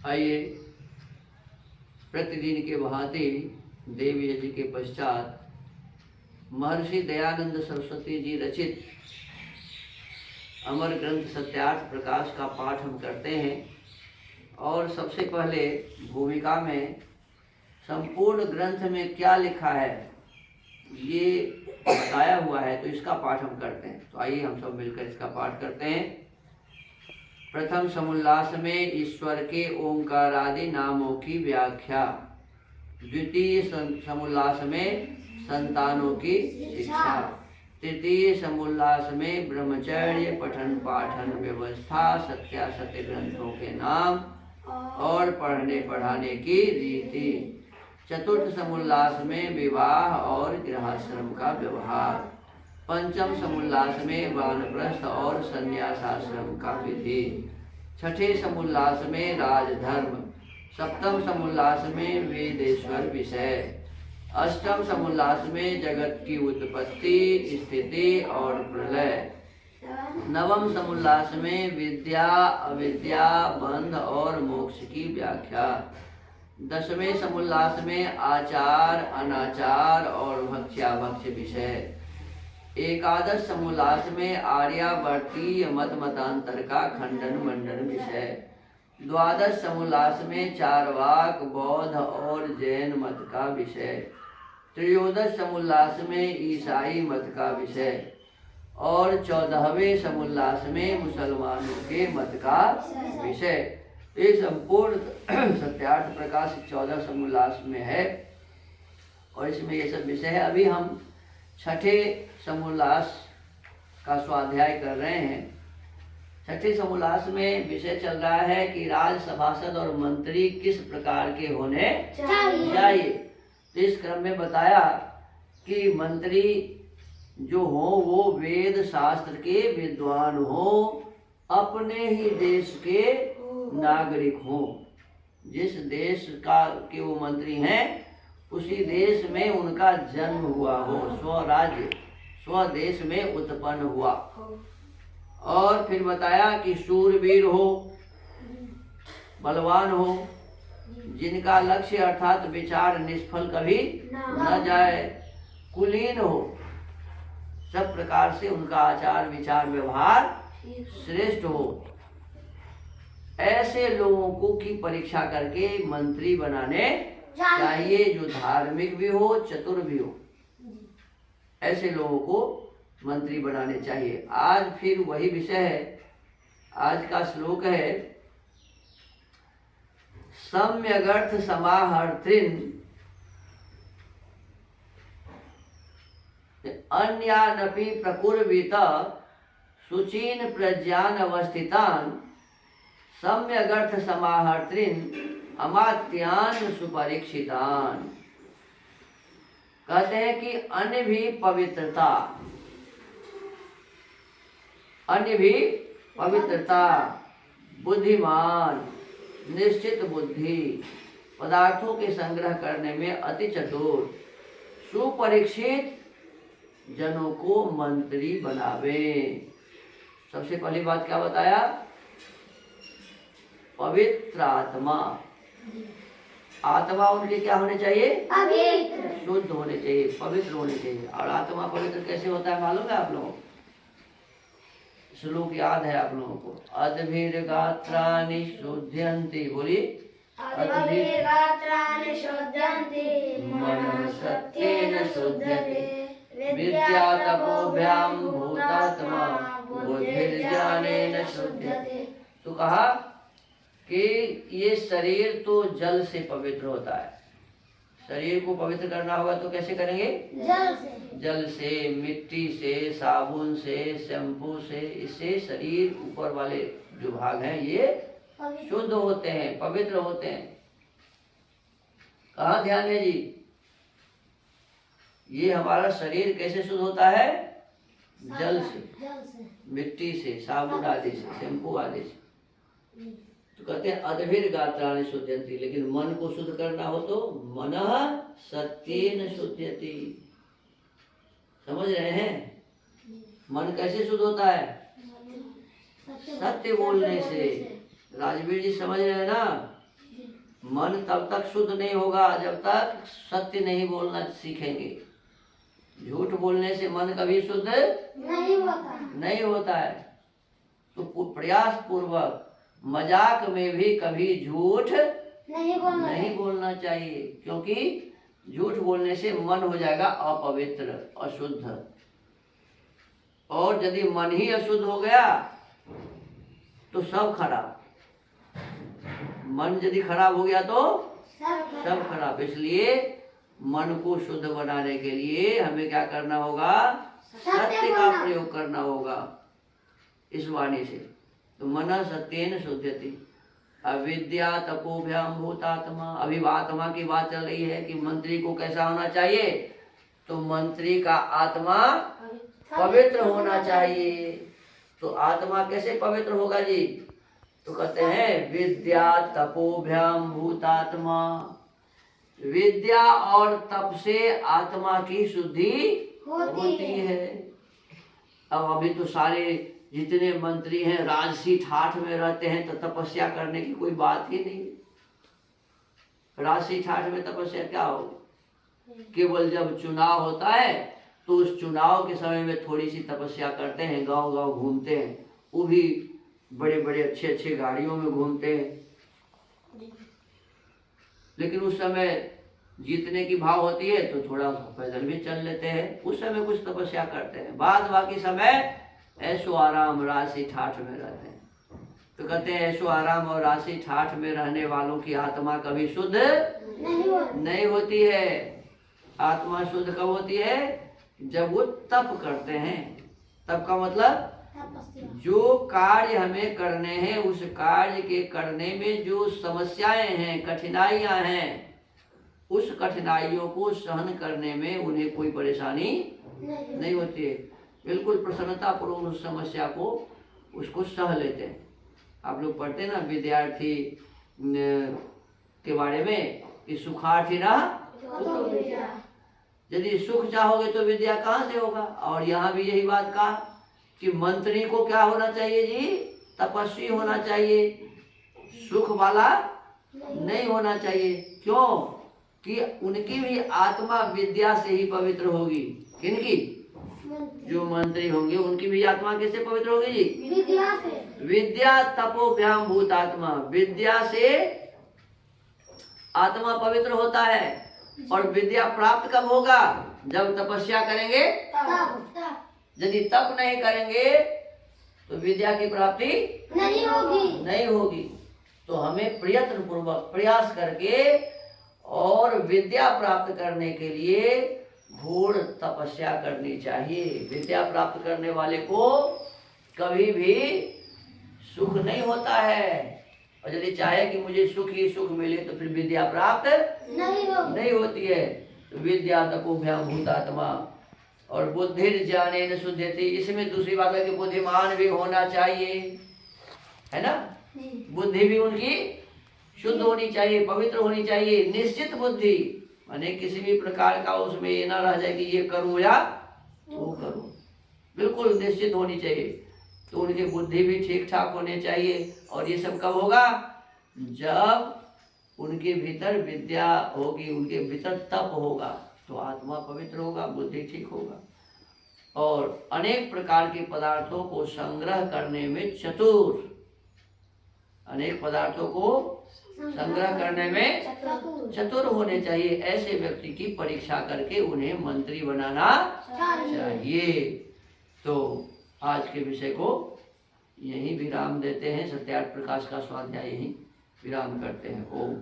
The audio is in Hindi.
आइए, प्रतिदिन के भांति देव यज्ञ के पश्चात महर्षि दयानंद सरस्वती जी रचित अमर ग्रंथ सत्यार्थ प्रकाश का पाठ हम करते हैं। और सबसे पहले भूमिका में संपूर्ण ग्रंथ में क्या लिखा है ये बताया हुआ है, तो इसका पाठ हम करते हैं। तो आइए हम सब मिलकर इसका पाठ करते हैं। प्रथम समुल्लास में ईश्वर के ओंकारादि नामों की व्याख्या, द्वितीय समुल्लास में संतानों की शिक्षा, तृतीय समुल्लास में ब्रह्मचर्य पठन पाठन व्यवस्था, सत्यासत्य ग्रंथों के नाम और पढ़ने पढ़ाने की रीति, चतुर्थ समुल्लास में विवाह और गृहश्रम का व्यवहार, पंचम समुल्लास में वानप्रस्थ और संन्यासाश्रम का विधि, छठे समुल्लास में राजधर्म, सप्तम समुल्लास में वेदेश्वर विषय, अष्टम समुल्लास में जगत की उत्पत्ति स्थिति और प्रलय, नवम समुल्लास में विद्या अविद्या बंध और मोक्ष की व्याख्या, दसवें समुल्लास में आचार अनाचार और भक्ष्याभक्ष्य विषय, एकादश समुल्लास में आर्यावर्तीय मत मतांतर का खंडन मंडन विषय, द्वादश समुल्लास में चारवाक बौद्ध और जैन मत का विषय, त्रयोदश समुल्लास में ईसाई मत का विषय और 14वें समुल्लास में मुसलमानों के मत का विषय। ये संपूर्ण सत्यार्थ प्रकाश 14 समुल्लास में है और इसमें ये सब विषय है। अभी हम छठे समुल्लास का स्वाध्याय कर रहे हैं। छठे समुल्लास में विषय चल रहा है कि राज सभासद और मंत्री किस प्रकार के होने चाहिए। तो इस क्रम में बताया कि मंत्री जो हो वो वेद शास्त्र के विद्वान हो, अपने ही देश के नागरिक हो। जिस देश का के वो मंत्री हैं उसी देश में उनका जन्म हुआ हो, स्वराज्य स्वदेश में उत्पन्न हुआ। और फिर बताया कि शूरवीर हो, बलवान हो, जिनका लक्ष्य अर्थात विचार निष्फल कभी न जाए, कुलीन हो, सब प्रकार से उनका आचार विचार व्यवहार श्रेष्ठ हो। ऐसे लोगों को की परीक्षा करके मंत्री बनाने चाहिए, जो धार्मिक भी हो चतुर भी हो। ऐसे लोगों को मंत्री बनाने चाहिए। आज फिर वही विषय है। आज का श्लोक है सम्यगर्थ समाहर्त्रिन अन्यानपि प्रकुर्वित शुचीन प्रज्ञान अवस्थितान सम्यगर्थ समाहर्त्रिन अमात्यान सुपरीक्षितान। कहते हैं कि अन्य भी पवित्रता, बुद्धिमान, निश्चित बुद्धि, पदार्थों के संग्रह करने में अति चतुर, सुपरीक्षित जनों को मंत्री बनावे। सबसे पहली बात क्या बताया? पवित्र आत्मा। आत्मा उनके क्या होने चाहिए? पवित्र, शुद्ध होने चाहिए, पवित्र होने चाहिए। और आत्मा पवित्र कैसे होता है मालूम है आप लोगों को? श्लोक याद है आप लोगों को? अद्भिर गात्राणि शुद्ध्यन्ति, बोली अद्भिर गात्राणि शुद्ध्यन्ति मनः सत्येन शुध्यते विद्या तपोभ्याम भूतात्मा बुद्धिर्ज्ञानेन शुध्यते। तो कहा कि ये शरीर तो जल से पवित्र होता है। शरीर को पवित्र करना होगा तो कैसे करेंगे? जल से, मिट्टी से, साबुन से, शैम्पू से। इससे शरीर ऊपर वाले जो भाग हैं ये शुद्ध होते हैं, पवित्र होते हैं। कहाँ ध्यान है जी? ये हमारा शरीर कैसे शुद्ध होता है? जल से, मिट्टी से, साबुन आदि से, शैम्पू आदि से। तो कहते हैं अद्भिर गात्राणि शुद्ध्यन्ति। लेकिन मन को शुद्ध करना हो तो मनः सत्येन शुद्ध्यति। समझ रहे हैं? मन कैसे शुद्ध होता है? सत्य बोलने से। राजवीर जी समझ रहे हैं ना? मन तब तक शुद्ध नहीं होगा जब तक सत्य नहीं बोलना सीखेंगे। झूठ बोलने से मन कभी शुद्ध नहीं होता है। तो प्रयास पूर्वक मजाक में भी कभी झूठ नहीं बोलना चाहिए, क्योंकि झूठ बोलने से मन हो जाएगा अपवित्र, अशुद्ध। और यदि मन ही अशुद्ध हो गया तो सब खराब। मन यदि खराब हो गया तो सब खराब। इसलिए मन को शुद्ध बनाने के लिए हमें क्या करना होगा? सत्य का प्रयोग करना होगा इस वाणी से। तो मन सत्येन शुद्धति अविद्या तपोभ्याम भूतात्मा। अभी आत्मा की बात चल रही है कि मंत्री को कैसा होना चाहिए? तो मंत्री का आत्मा पवित्र होना चाहिए। तो आत्मा कैसे पवित्र होगा जी? तो कहते हैं विद्या तपोभ्याम भूतात्मा। विद्या और तप से आत्मा की शुद्धि होती है। अब अभी तो सारे जितने मंत्री हैं राजसी ठाठ में रहते हैं, तो तपस्या करने की कोई बात ही नहीं। राजसी ठाठ में तपस्या क्या होगी? केवल जब चुनाव होता है तो उस चुनाव के समय में थोड़ी सी तपस्या करते हैं, गांव गांव घूमते हैं, वो भी बड़े बड़े अच्छे अच्छे गाड़ियों में घूमते हैं। लेकिन उस समय जीतने की भाव होती है तो थोड़ा पैदल भी चल लेते हैं, उस समय कुछ तपस्या करते हैं। बाद बाकी समय ऐशो आराम राशि ठाठ में रहते हैं। तो कहते हैं ऐशो आराम और राशि ठाठ में रहने वालों की आत्मा कभी शुद्ध नहीं होती है। आत्मा शुद्ध कब होती है? जब वो तप करते हैं। तप का मतलब जो कार्य हमें करने हैं उस कार्य के करने में जो समस्याएं हैं, कठिनाइयां हैं, उस कठिनाइयों को सहन करने में उन्हें कोई परेशानी नहीं होती है। बिल्कुल प्रसन्नता पूर्वक उस समस्या को उसको सह लेते हैं। आप लोग पढ़ते ना विद्यार्थी के बारे में कि सुखार्थी ना। यदि सुख चाहोगे तो विद्या कहाँ से होगा? और यहाँ भी यही बात कहा कि मंत्री को क्या होना चाहिए जी? तपस्वी होना चाहिए, सुख वाला नहीं होना चाहिए। क्यों? कि उनकी भी आत्मा विद्या से ही पवित्र होगी। किनकी? जो मंत्री होंगे उनकी भी आत्मा कैसे पवित्र होगी जी? विद्या से। विद्या तपोभ्याम भूतात्मा। विद्या से आत्मा पवित्र होता है। और विद्या प्राप्त कब होगा? जब तपस्या करेंगे। यदि तप नहीं करेंगे तो विद्या की प्राप्ति नहीं होगी। तो हमें प्रयत्न पूर्वक प्रयास करके और विद्या प्राप्त करने के लिए घोर तपस्या करनी चाहिए। विद्या प्राप्त करने वाले को कभी भी सुख नहीं होता है। और यदि चाहे कि मुझे सुख ही सुख मिले तो फिर विद्या प्राप्त नहीं होती है। तो विद्या तपोभ्याम भूतात्मा और बुद्धि ज्ञानेन शुद्धति। इसमें दूसरी बात है कि बुद्धिमान भी होना चाहिए, है ना? बुद्धि भी उनकी शुद्ध होनी चाहिए, पवित्र होनी चाहिए। निश्चित बुद्धि माने किसी भी प्रकार का उसमें ये ना रह जाए कि ये करूँ या वो करूँ, बिल्कुल निश्चित होनी चाहिए। तो उनकी बुद्धि भी ठीक ठाक होनी चाहिए। और ये सब कब होगा? जब उनके भीतर विद्या होगी, उनके भीतर तप होगा, तो आत्मा पवित्र होगा, बुद्धि ठीक होगा। और अनेक प्रकार के पदार्थों को संग्रह करने में चतुर, अनेक पदार्थों को संग्रह करने में चतुर होने चाहिए। ऐसे व्यक्ति की परीक्षा करके उन्हें मंत्री बनाना चाहिए। तो आज के विषय को यहीं विराम देते हैं। सत्यार्थ प्रकाश का स्वाध्याय यहीं विराम करते हैं। ओम।